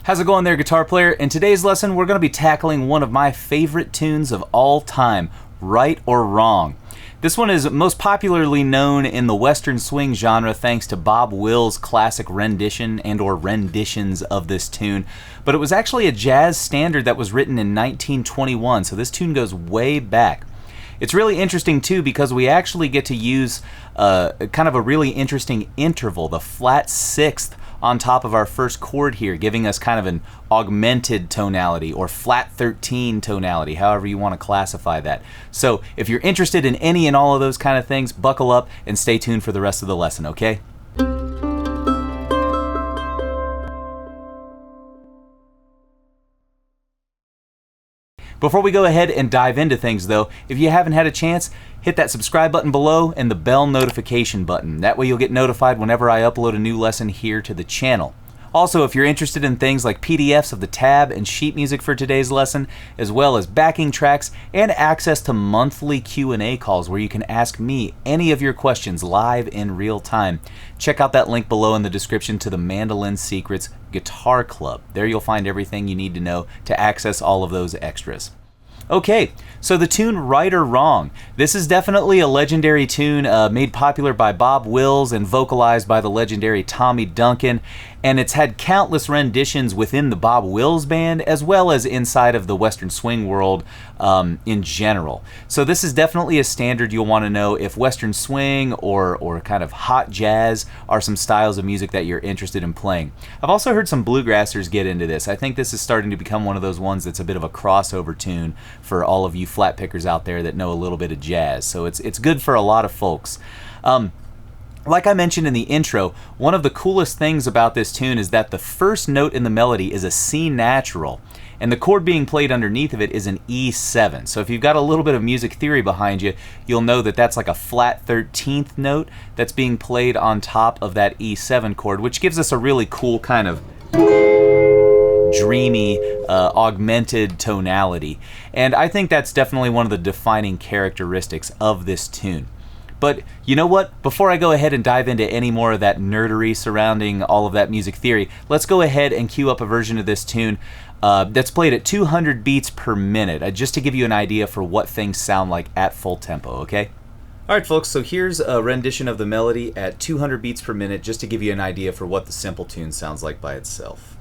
How's it going there, guitar player? In today's lesson, we're going to be tackling one of my favorite tunes of all time, Right or Wrong. This one is most popularly known in the Western swing genre thanks to Bob Wills' classic rendition and or renditions of this tune, but it was actually a jazz standard that was written in 1921, so this tune goes way back. It's really interesting too because we actually get to use kind of a really interesting interval, the flat sixth on top of our first chord here, giving us kind of an augmented tonality or flat 13 tonality, however you want to classify that. So if you're interested in any and all of those kind of things, buckle up and stay tuned for the rest of the lesson, okay? Before we go ahead and dive into things though, if you haven't had a chance, hit that subscribe button below and the bell notification button. That way you'll get notified whenever I upload a new lesson here to the channel. Also, if you're interested in things like PDFs of the tab and sheet music for today's lesson, as well as backing tracks and access to monthly Q&A calls where you can ask me any of your questions live in real time, check out that link below in the description to the Mandolin Secrets Guitar Club. There you'll find everything you need to know to access all of those extras. Okay, so the tune Right or Wrong. This is definitely a legendary tune made popular by Bob Wills and vocalized by the legendary Tommy Duncan, and it's had countless renditions within the Bob Wills band as well as inside of the Western swing world in general. So this is definitely a standard you'll want to know if Western swing or kind of hot jazz are some styles of music that you're interested in playing. I've also heard some bluegrassers get into this. I think this is starting to become one of those ones that's a bit of a crossover tune for all of you flat pickers out there that know a little bit of jazz. So it's good for a lot of folks. Like I mentioned in the intro, one of the coolest things about this tune is that the first note in the melody is a C natural, and the chord being played underneath of it is an E7. So if you've got a little bit of music theory behind you, you'll know that that's like a flat 13th note that's being played on top of that E7 chord, which gives us a really cool kind of dreamy, augmented tonality. And I think that's definitely one of the defining characteristics of this tune. But you know what? Before I go ahead and dive into any more of that nerdery surrounding all of that music theory, let's go ahead and cue up a version of this tune that's played at 200 beats per minute, just to give you an idea for what things sound like at full tempo, okay? Alright folks, so here's a rendition of the melody at 200 beats per minute, just to give you an idea for what the simple tune sounds like by itself.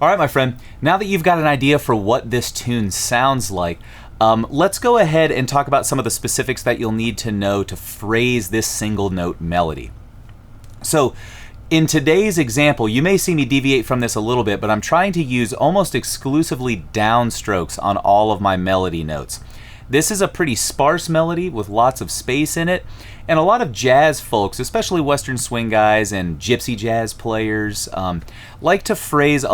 Alright my friend, now that you've got an idea for what this tune sounds like, let's go ahead and talk about some of the specifics that you'll need to know to phrase this single note melody. So in today's example, you may see me deviate from this a little bit, but I'm trying to use almost exclusively downstrokes on all of my melody notes. This is a pretty sparse melody with lots of space in it, and a lot of jazz folks, especially Western swing guys and gypsy jazz players, like to phrase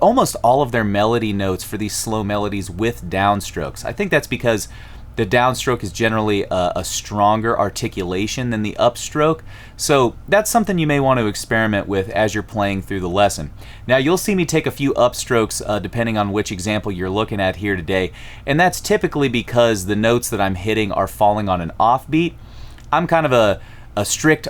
almost all of their melody notes for these slow melodies with downstrokes. I think that's because the downstroke is generally a stronger articulation than the upstroke. So that's something you may want to experiment with as you're playing through the lesson. Now you'll see me take a few upstrokes depending on which example you're looking at here today, and that's typically because the notes that I'm hitting are falling on an offbeat. I'm kind of a strict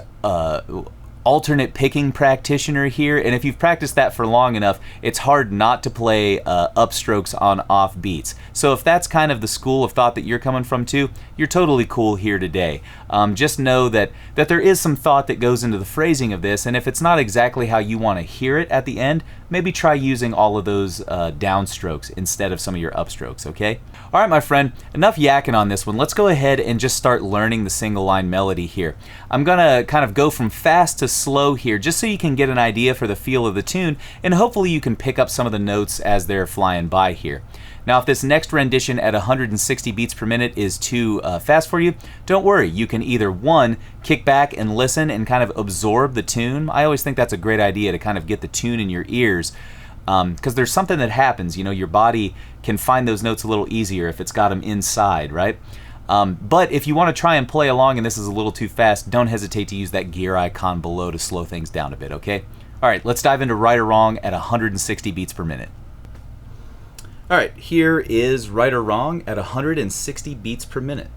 alternate picking practitioner here, and if you've practiced that for long enough, it's hard not to play upstrokes on off beats. So if that's kind of the school of thought that you're coming from too, you're totally cool here today. Just know that there is some thought that goes into the phrasing of this, and if it's not exactly how you want to hear it at the end, maybe try using all of those downstrokes instead of some of your upstrokes, okay? All right, my friend, enough yakking on this one. Let's go ahead and just start learning the single line melody here. I'm gonna kind of go from fast to slow here just so you can get an idea for the feel of the tune, and hopefully you can pick up some of the notes as they're flying by here. Now if this next rendition at 160 beats per minute is too fast for you, don't worry. You can either, one, kick back and listen and kind of absorb the tune. I always think that's a great idea to kind of get the tune in your ears, because there's something that happens, you know, your body can find those notes a little easier if it's got them inside, right? But if you want to try and play along and this is a little too fast, don't hesitate to use that gear icon below to slow things down a bit, okay? All right, let's dive into Right or Wrong at 160 beats per minute. All right, here is Right or Wrong at 160 beats per minute.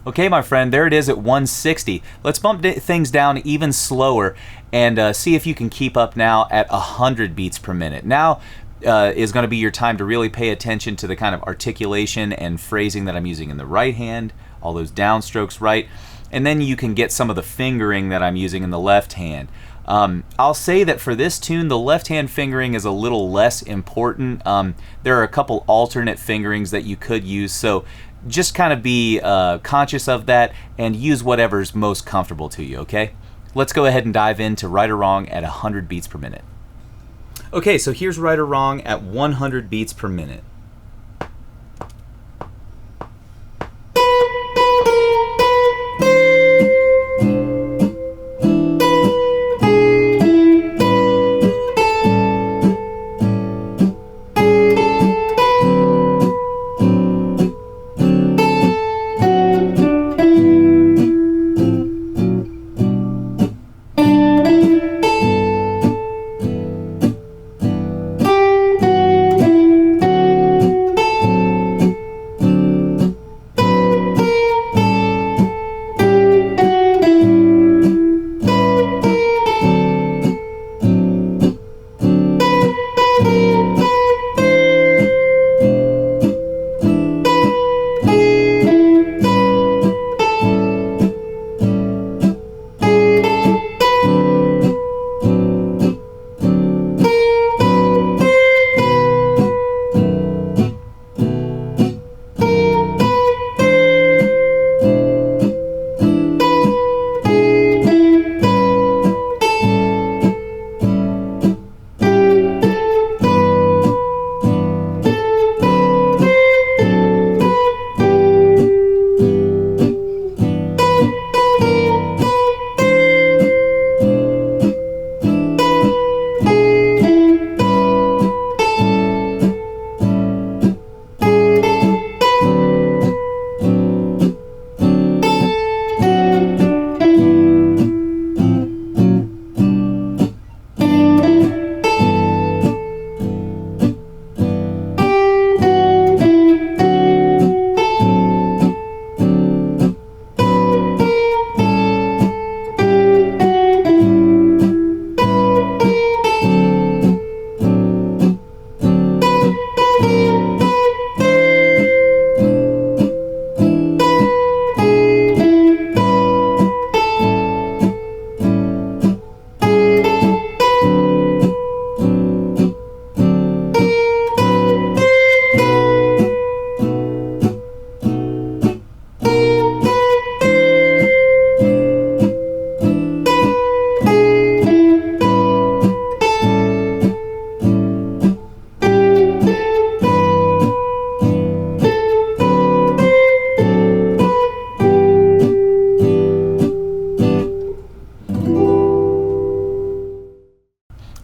Okay, my friend, there it is at 160. Let's bump things down even slower and see if you can keep up now at 100 beats per minute. Now is going to be your time to really pay attention to the kind of articulation and phrasing that I'm using in the right hand, all those downstrokes right, and then you can get some of the fingering that I'm using in the left hand. I'll say that for this tune, the left hand fingering is a little less important. There are a couple alternate fingerings that you could use, so just kind of be conscious of that and use whatever's most comfortable to you, okay? Let's go ahead and dive into Right or Wrong at 100 beats per minute. Okay, so here's Right or Wrong at 100 beats per minute.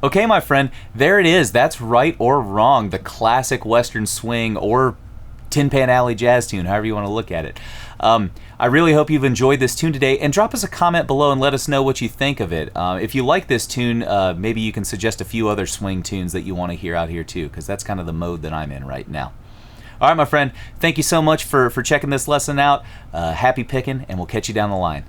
Okay, my friend, there it is. That's right or wrong, the classic Western swing or Tin Pan Alley jazz tune, however you want to look at it. I really hope you've enjoyed this tune today, and drop us a comment below and let us know what you think of it. If you like this tune, maybe you can suggest a few other swing tunes that you want to hear out here too, because that's kind of the mode that I'm in right now. All right, my friend, thank you so much for checking this lesson out. Happy picking, and we'll catch you down the line.